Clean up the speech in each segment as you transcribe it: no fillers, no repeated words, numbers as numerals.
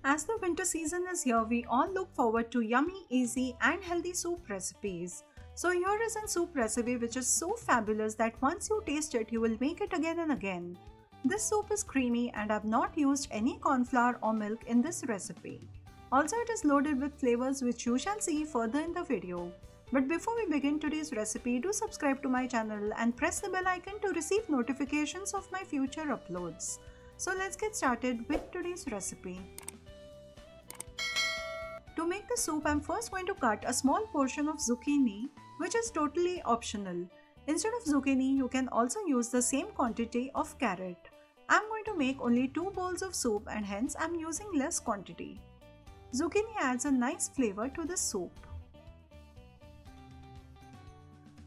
As the winter season is here, we all look forward to yummy, easy and healthy soup recipes. So here is a soup recipe which is so fabulous that once you taste it, you will make it again and again. This soup is creamy and I have not used any corn flour or milk in this recipe. Also, it is loaded with flavors which you shall see further in the video. But before we begin today's recipe, do subscribe to my channel and press the bell icon to receive notifications of my future uploads. So let's get started with today's recipe. To make the soup, I am first going to cut a small portion of zucchini, which is totally optional. Instead of zucchini, you can also use the same quantity of carrot. I am going to make only 2 bowls of soup and hence I am using less quantity. Zucchini adds a nice flavor to the soup.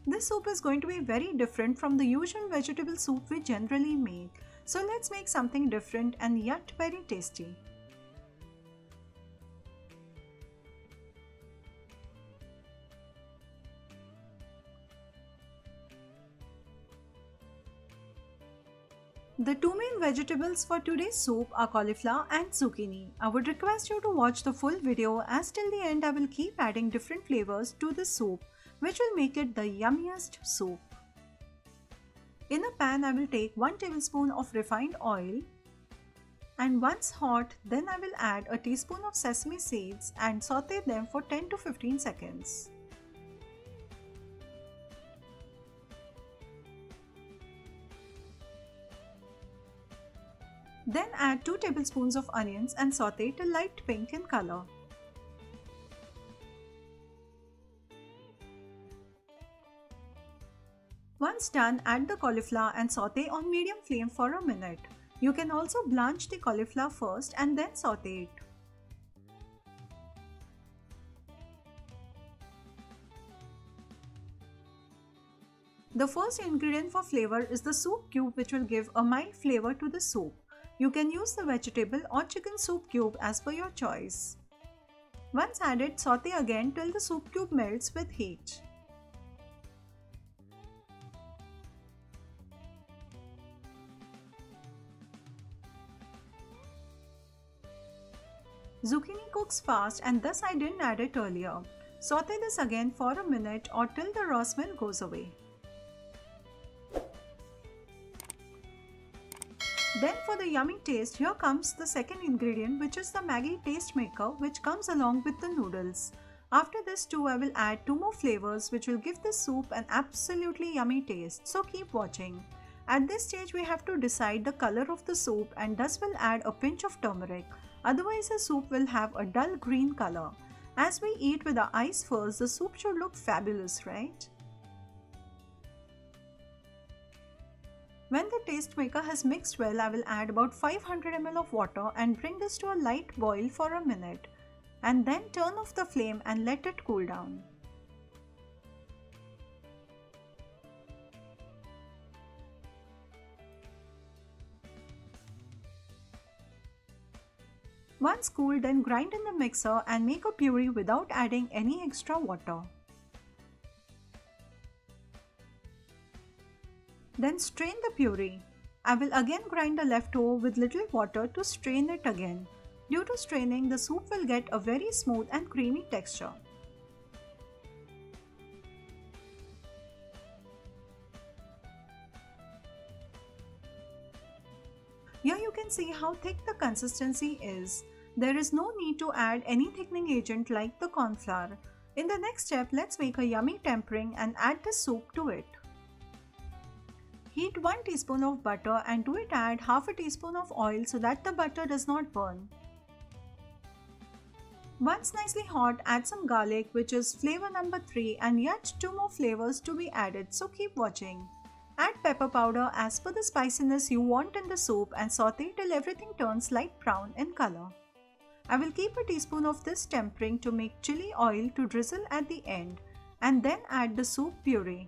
This soup is going to be very different from the usual vegetable soup we generally make. So let's make something different and yet very tasty. The two main vegetables for today's soup are cauliflower and zucchini. I would request you to watch the full video as till the end I will keep adding different flavors to the soup, which will make it the yummiest soup. In a pan I will take 1 tablespoon of refined oil, and once hot then I will add a teaspoon of sesame seeds and saute them for 10 to 15 seconds. Then add 2 tablespoons of onions and saute till light pink in color. Once done, add the cauliflower and saute on medium flame for a minute. You can also blanch the cauliflower first and then saute it. The first ingredient for flavor is the soup cube, which will give a mild flavor to the soup. You can use the vegetable or chicken soup cube as per your choice. Once added, saute again till the soup cube melts with heat. Zucchini cooks fast and thus I didn't add it earlier. Saute this again for a minute or till the raw smell goes away. Then for the yummy taste, here comes the second ingredient, which is the Maggi taste maker, which comes along with the noodles. After this too, I will add 2 more flavors which will give this soup an absolutely yummy taste, so keep watching. At this stage we have to decide the color of the soup and thus will add a pinch of turmeric, otherwise the soup will have a dull green color. As we eat with our eyes first, the soup should look fabulous, right? When the taste maker has mixed well, I will add about 500 ml of water and bring this to a light boil for a minute, and then turn off the flame and let it cool down. Once cooled, then grind in the mixer and make a puree without adding any extra water. Then strain the puree. I will again grind the leftover with little water to strain it again. Due to straining, the soup will get a very smooth and creamy texture. Here you can see how thick the consistency is. There is no need to add any thickening agent like the corn flour. In the next step, let's make a yummy tempering and add the soup to it. Heat 1 teaspoon of butter and to it add half a teaspoon of oil so that the butter does not burn. Once nicely hot, add some garlic, which is flavor number 3, and yet 2 more flavors to be added, so keep watching. Add pepper powder as per the spiciness you want in the soup and saute till everything turns light brown in color. I will keep a teaspoon of this tempering to make chili oil to drizzle at the end, and then add the soup puree.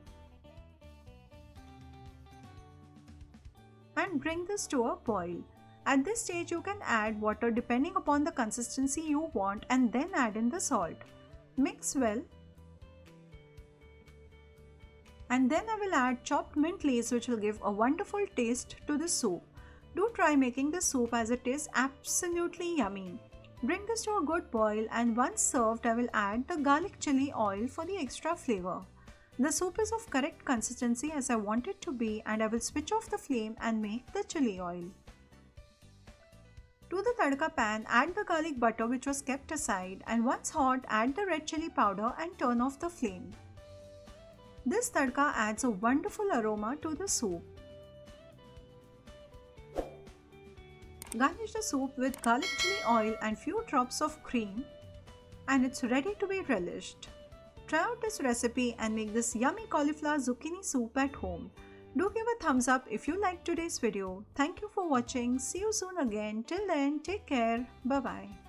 And bring this to a boil. At this stage you can add water depending upon the consistency you want and then add in the salt. Mix well. And then I will add chopped mint leaves, which will give a wonderful taste to the soup. Do try making this soup as it is absolutely yummy. Bring this to a good boil, and once served I will add the garlic chili oil for the extra flavor. The soup is of correct consistency as I want it to be, and I will switch off the flame and make the chili oil. To the tadka pan, add the garlic butter which was kept aside, and once hot add the red chili powder and turn off the flame. This tadka adds a wonderful aroma to the soup. Garnish the soup with garlic chili oil and few drops of cream, and it's ready to be relished. Try out this recipe and make this yummy cauliflower zucchini soup at home. Do give a thumbs up if you liked today's video. Thank you for watching. See you soon again. Till then, take care. Bye bye.